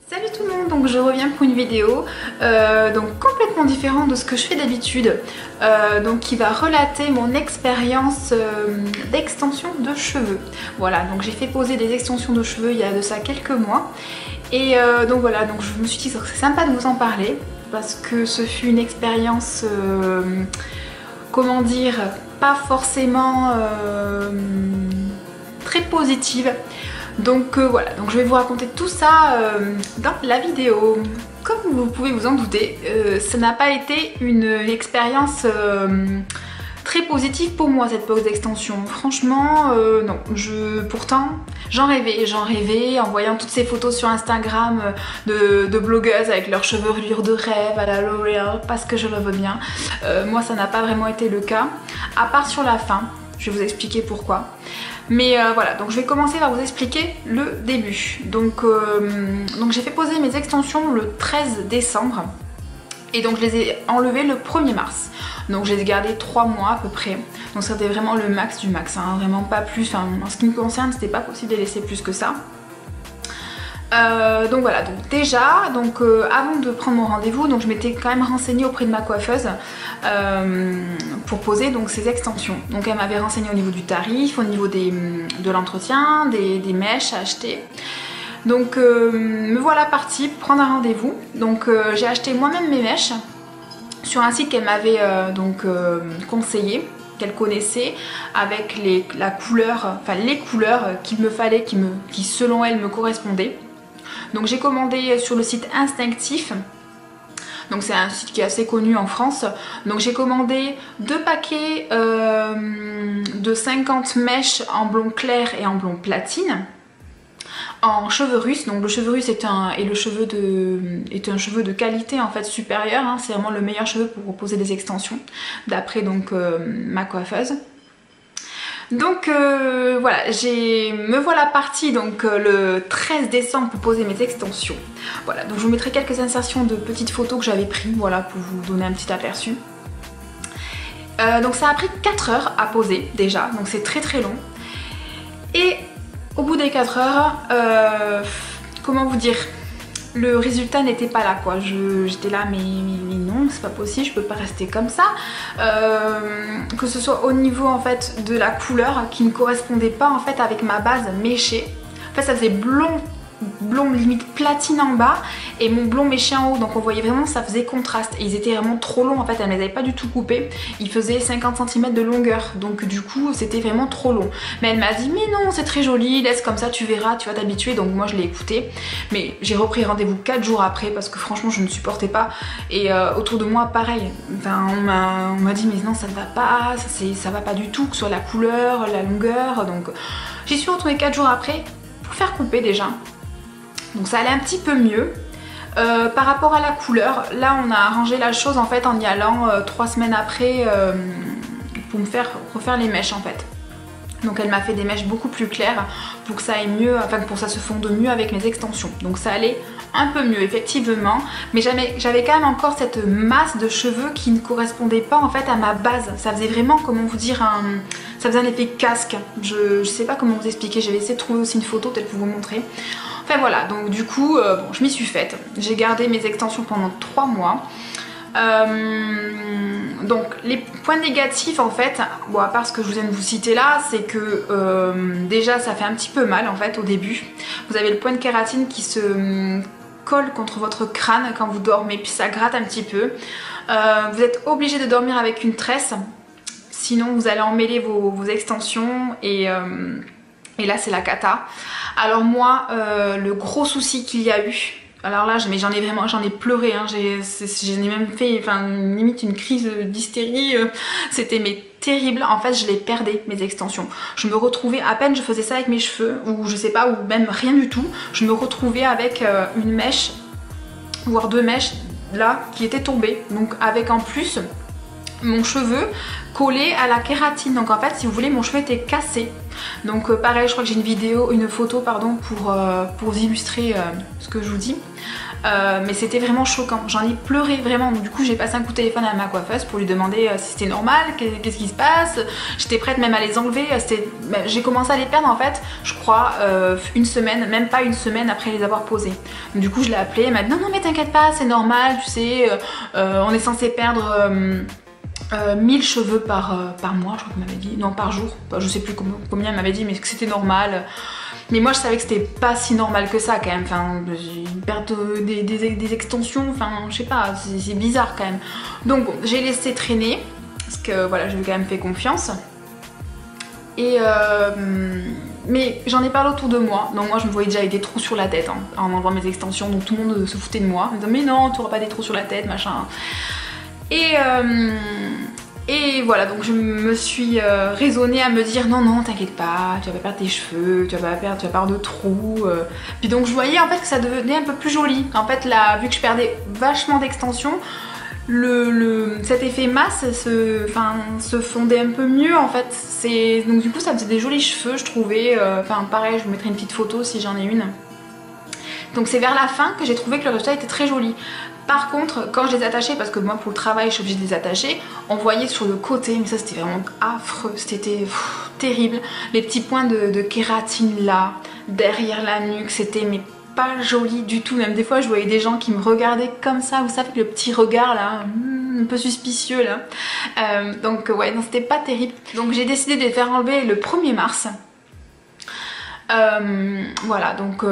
Salut tout le monde, donc je reviens pour une vidéo donc complètement différente de ce que je fais d'habitude, donc qui va relater mon expérience d'extension de cheveux. Voilà, donc j'ai fait poser des extensions de cheveux il y a de ça quelques mois et donc voilà, donc je me suis dit que c'est sympa de vous en parler parce que ce fut une expérience, comment dire, pas forcément très positive. Donc voilà, donc je vais vous raconter tout ça dans la vidéo. Comme vous pouvez vous en douter, ça n'a pas été une expérience très positive pour moi, cette pose d'extension. Franchement, non. Pourtant, j'en rêvais en voyant toutes ces photos sur Instagram de blogueuses avec leurs chevelure de rêve à la L'Oréal, parce que je le veux bien. Moi, ça n'a pas vraiment été le cas, à part sur la fin. Je vais vous expliquer pourquoi. Mais voilà, donc je vais commencer par vous expliquer le début. Donc j'ai fait poser mes extensions le 13 décembre et donc je les ai enlevées le 1er mars. Donc je les ai gardées 3 mois à peu près. Donc c'était vraiment le max du max, hein, vraiment pas plus. Enfin, en ce qui me concerne, c'était pas possible de les laisser plus que ça. Donc voilà, donc déjà, donc avant de prendre mon rendez-vous, donc je m'étais quand même renseignée auprès de ma coiffeuse pour poser donc ces extensions. Donc elle m'avait renseigné au niveau du tarif, au niveau de l'entretien, des mèches à acheter. Donc me voilà partie prendre un rendez-vous. Donc j'ai acheté moi-même mes mèches sur un site qu'elle m'avait conseillé, qu'elle connaissait, avec la couleur, enfin les couleurs qu'il me fallait, qui selon elle me correspondaient. Donc j'ai commandé sur le site Instinctif, donc c'est un site qui est assez connu en France. Donc j'ai commandé 2 paquets de 50 mèches en blond clair et en blond platine, en cheveux russes. Donc le cheveu russe est un cheveu de qualité en fait supérieure, hein. C'est vraiment le meilleur cheveu pour poser des extensions, d'après donc ma coiffeuse. Donc voilà, me voilà partie donc le 13 décembre pour poser mes extensions. Voilà, donc je vous mettrai quelques insertions de petites photos que j'avais prises, voilà, pour vous donner un petit aperçu. Donc ça a pris 4 heures à poser déjà, donc c'est très très long. Et au bout des 4 heures, comment vous dire, le résultat n'était pas là quoi. J'étais là mais non, c'est pas possible, je peux pas rester comme ça. Que ce soit au niveau en fait de la couleur qui ne correspondait pas en fait avec ma base méchée. En fait ça faisait blond limite platine en bas et mon blond méché en haut, donc on voyait vraiment ça faisait contraste et ils étaient vraiment trop longs en fait, elle ne les avait pas du tout coupés, ils faisaient 50 cm de longueur, donc du coup c'était vraiment trop long. Mais elle m'a dit mais non c'est très joli, laisse comme ça tu verras, tu vas t'habituer. Donc moi je l'ai écouté, mais j'ai repris rendez-vous 4 jours après parce que franchement je ne supportais pas. Et autour de moi pareil, enfin, on m'a dit mais non ça ne va pas, ça va pas du tout, que ce soit la couleur, la longueur. Donc j'y suis retournée 4 jours après pour faire couper déjà. Donc ça allait un petit peu mieux. Par rapport à la couleur, là on a arrangé la chose en fait en y allant 3 semaines après pour me faire refaire les mèches en fait. Donc elle m'a fait des mèches beaucoup plus claires pour que ça aille mieux, enfin pour que ça se fonde mieux avec mes extensions. Donc ça allait un peu mieux effectivement, mais j'avais quand même encore cette masse de cheveux qui ne correspondait pas en fait à ma base. Ça faisait vraiment, comment vous dire, ça faisait un effet casque. Je sais pas comment vous expliquer, j'avais essayé de trouver aussi une photo peut-être pour vous montrer. Enfin voilà, donc du coup, bon, je m'y suis faite. J'ai gardé mes extensions pendant 3 mois. Donc les points négatifs en fait, bon, à part ce que je vous viens de vous citer là, c'est que déjà ça fait un petit peu mal en fait au début. Vous avez le point de kératine qui se colle contre votre crâne quand vous dormez, puis ça gratte un petit peu. Vous êtes obligé de dormir avec une tresse, sinon vous allez emmêler vos extensions et là c'est la cata. Alors moi, le gros souci qu'il y a eu, alors là j'en ai pleuré, hein, j'en ai même fait limite une crise d'hystérie, c'était mais terrible. En fait je les perdais mes extensions, je me retrouvais, à peine je faisais ça avec mes cheveux, ou je sais pas, ou même rien du tout, je me retrouvais avec une mèche, voire 2 mèches là qui étaient tombées, donc avec en plus mon cheveu collé à la kératine. Donc en fait si vous voulez mon cheveu était cassé. Donc pareil, je crois que j'ai une photo pardon pour vous illustrer ce que je vous dis. mais c'était vraiment choquant, j'en ai pleuré vraiment. Donc du coup j'ai passé un coup de téléphone à ma coiffeuse pour lui demander si c'était normal, qu'est-ce qui se passe. J'étais prête même à les enlever, j'ai commencé à les perdre en fait, je crois une semaine, même pas une semaine après les avoir posés. Donc, du coup je l'ai appelée, elle m'a dit non mais t'inquiète pas, c'est normal, tu sais, on est censé perdre 1000 cheveux par mois, je crois qu'elle m'avait dit, non par jour, je sais plus combien elle m'avait dit, mais que c'était normal. Mais moi je savais que c'était pas si normal que ça quand même, enfin une perte des extensions, enfin je sais pas, c'est bizarre quand même. Donc bon, j'ai laissé traîner, parce que voilà, je lui ai quand même fait confiance. Et mais j'en ai parlé autour de moi, donc moi je me voyais déjà avec des trous sur la tête hein, en enlevant mes extensions, donc tout le monde se foutait de moi, en disant mais non, tu auras pas des trous sur la tête, machin. Et voilà, donc je me suis raisonnée à me dire non non t'inquiète pas, tu vas pas perdre tes cheveux, tu vas pas perdre de trous. Puis donc je voyais en fait que ça devenait un peu plus joli. En fait là, vu que je perdais vachement d'extensions, cet effet masse se fondait un peu mieux en fait. Donc du coup ça faisait des jolis cheveux je trouvais. Enfin pareil, je vous mettrai une petite photo si j'en ai une. Donc c'est vers la fin que j'ai trouvé que le résultat était très joli. Par contre, quand je les attachais, parce que moi pour le travail je suis obligée de les attacher, on voyait sur le côté, mais ça c'était vraiment affreux, c'était terrible. Les petits points de kératine là, derrière la nuque, c'était mais pas joli du tout. Même des fois je voyais des gens qui me regardaient comme ça, vous savez, le petit regard là, un peu suspicieux là. Donc ouais, non c'était pas terrible. Donc j'ai décidé de les faire enlever le 1er mars. Voilà, donc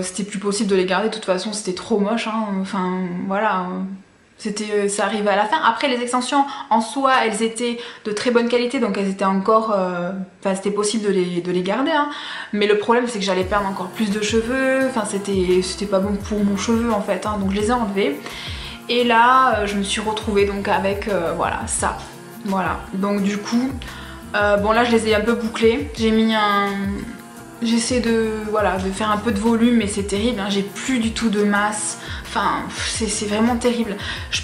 c'était plus possible de les garder, de toute façon c'était trop moche, hein. Enfin voilà, ça arrivait à la fin. Après les extensions en soi elles étaient de très bonne qualité, donc elles étaient encore, enfin c'était possible de les garder hein. Mais le problème c'est que j'allais perdre encore plus de cheveux, enfin c'était pas bon pour mon cheveu en fait hein. Donc je les ai enlevés. Et là je me suis retrouvée donc avec voilà ça, voilà. Donc du coup, bon là je les ai un peu bouclés, j'ai mis j'essaie de faire un peu de volume, mais c'est terrible, hein. J'ai plus du tout de masse, enfin c'est vraiment terrible.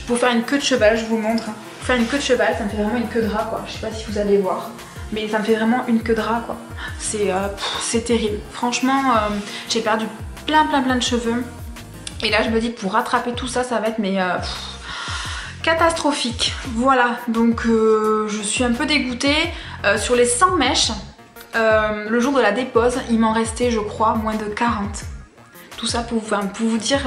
Pour faire une queue de cheval, je vous montre, hein. Pour faire une queue de cheval, ça me fait vraiment une queue de rat quoi, je sais pas si vous allez voir, mais ça me fait vraiment une queue de rat quoi. C'est terrible, franchement j'ai perdu plein de cheveux, et là je me dis que pour rattraper tout ça, ça va être catastrophique. Voilà, donc je suis un peu dégoûtée. Sur les 100 mèches, le jour de la dépose, il m'en restait je crois moins de 40. Tout ça pour vous dire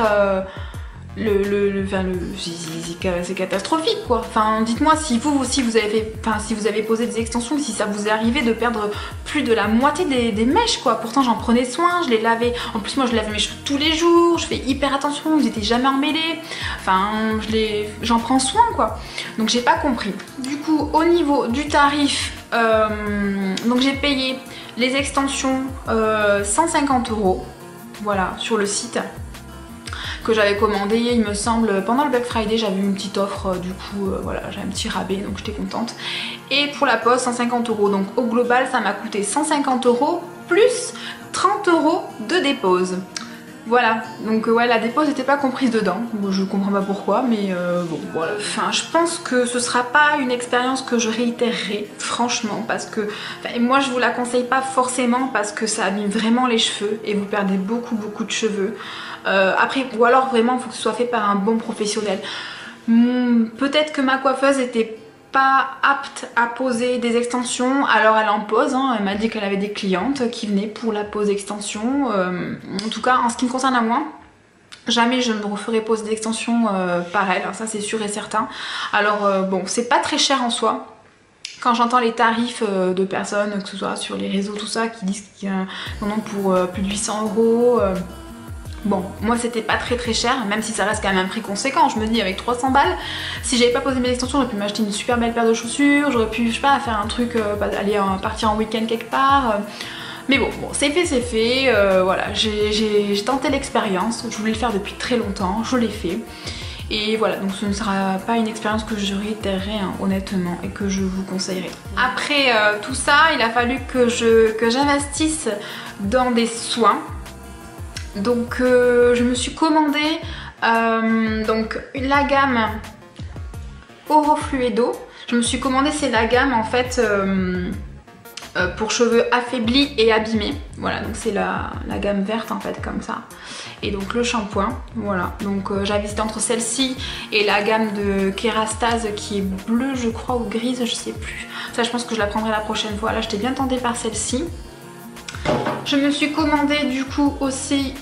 c'est catastrophique quoi. Enfin dites-moi si vous aussi vous avez posé des extensions, si ça vous est arrivé de perdre plus de la moitié des mèches quoi. Pourtant j'en prenais soin, je les lavais. En plus moi je lave mes cheveux tous les jours, je fais hyper attention, ils étaient jamais emmêlés. Enfin j'en prends soin quoi. Donc j'ai pas compris. Du coup au niveau du tarif, donc j'ai payé les extensions 150 €, voilà, sur le site que j'avais commandé, il me semble, pendant le Black Friday. J'avais une petite offre, du coup voilà, j'ai un petit rabais, donc j'étais contente. Et pour la pose 150 €, donc au global ça m'a coûté 150 € plus 30 € de dépose. Voilà, donc ouais, la dépose n'était pas comprise dedans, bon, je comprends pas pourquoi, mais bon voilà. Enfin je pense que ce sera pas une expérience que je réitérerai, franchement, parce que moi je vous la conseille pas forcément, parce que ça abîme vraiment les cheveux et vous perdez beaucoup de cheveux. Après, ou alors vraiment il faut que ce soit fait par un bon professionnel. Peut-être que ma coiffeuse était pas apte à poser des extensions, alors elle en pose, hein. Elle m'a dit qu'elle avait des clientes qui venaient pour la pose d'extensions. En tout cas en ce qui me concerne à moi, jamais je me referai poser des extensions par elle, ça c'est sûr et certain. Alors bon, c'est pas très cher en soi. Quand j'entends les tarifs de personnes, que ce soit sur les réseaux tout ça, qui disent qu'ils en ont pour plus de 800 €, bon, moi c'était pas très cher, même si ça reste quand même un prix conséquent. Je me dis avec 300 balles, si j'avais pas posé mes extensions, j'aurais pu m'acheter une super belle paire de chaussures, j'aurais pu, je sais pas, faire un truc, aller partir en week-end quelque part. Mais bon, c'est fait, voilà, j'ai tenté l'expérience, je voulais le faire depuis très longtemps, je l'ai fait. Et voilà, donc ce ne sera pas une expérience que je réitérerai hein, honnêtement, et que je vous conseillerais. Après tout ça, il a fallu que j'investisse dans des soins. Donc je me suis commandé donc la gamme Oro Fluido. Je me suis commandé, c'est la gamme en fait pour cheveux affaiblis et abîmés. Voilà, donc c'est la gamme verte en fait, comme ça. Et donc le shampoing, voilà. Donc j'avais hésité entre celle-ci et la gamme de Kerastase qui est bleue, je crois, ou grise, je sais plus. Ça, je pense que je la prendrai la prochaine fois. Là, j'étais bien tentée par celle-ci. Je me suis commandé du coup aussi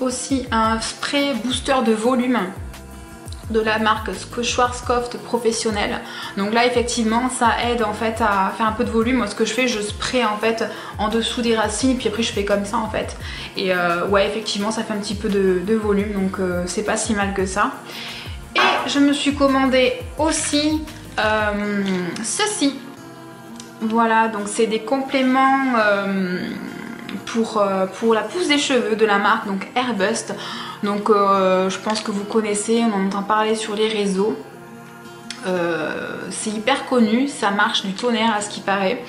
un spray booster de volume de la marque Schwarzkopf Professionnel. Donc là effectivement ça aide en fait à faire un peu de volume. Moi ce que je fais, je spray en fait en dessous des racines, puis après je fais comme ça en fait. Et ouais, effectivement ça fait un petit peu de volume, donc c'est pas si mal que ça. Et je me suis commandé aussi ceci. Voilà, donc c'est des compléments pour la pousse des cheveux de la marque donc Airbust. Donc je pense que vous connaissez, on en entend parler sur les réseaux. C'est hyper connu, ça marche du tonnerre à ce qui paraît.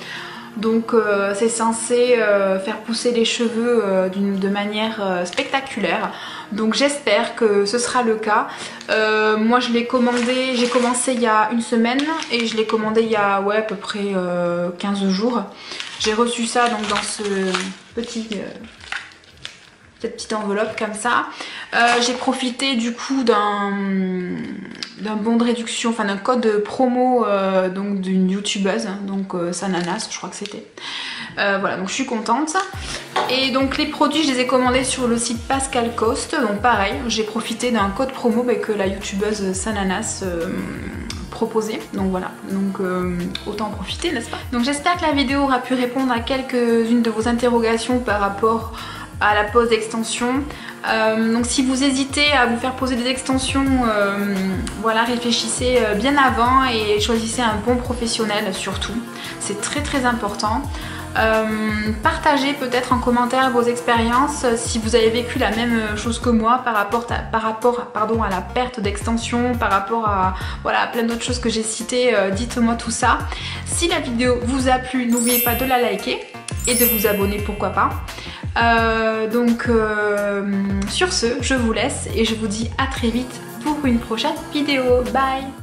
Donc c'est censé faire pousser les cheveux de manière spectaculaire. Donc j'espère que ce sera le cas. Moi je l'ai commandé, j'ai commencé il y a une semaine et je l'ai commandé il y a ouais, à peu près 15 jours. J'ai reçu ça donc dans ce cette petite enveloppe comme ça. J'ai profité du coup d'un bon de réduction, enfin d'un code promo donc d'une youtubeuse, donc Sananas je crois que c'était. Voilà, donc je suis contente. Et donc les produits je les ai commandés sur le site Pascal Coste, donc pareil j'ai profité d'un code promo que la youtubeuse Sananas proposé, donc voilà, donc autant en profiter, n'est-ce pas? Donc j'espère que la vidéo aura pu répondre à quelques-unes de vos interrogations par rapport à la pose d'extension. Donc si vous hésitez à vous faire poser des extensions, voilà, réfléchissez bien avant et choisissez un bon professionnel surtout, c'est très important. Partagez peut-être en commentaire vos expériences si vous avez vécu la même chose que moi par rapport à la perte d'extension, par rapport à voilà, plein d'autres choses que j'ai citées. Dites-moi tout ça. Si la vidéo vous a plu, n'oubliez pas de la liker et de vous abonner, pourquoi pas. Sur ce, je vous laisse et je vous dis à très vite pour une prochaine vidéo. Bye!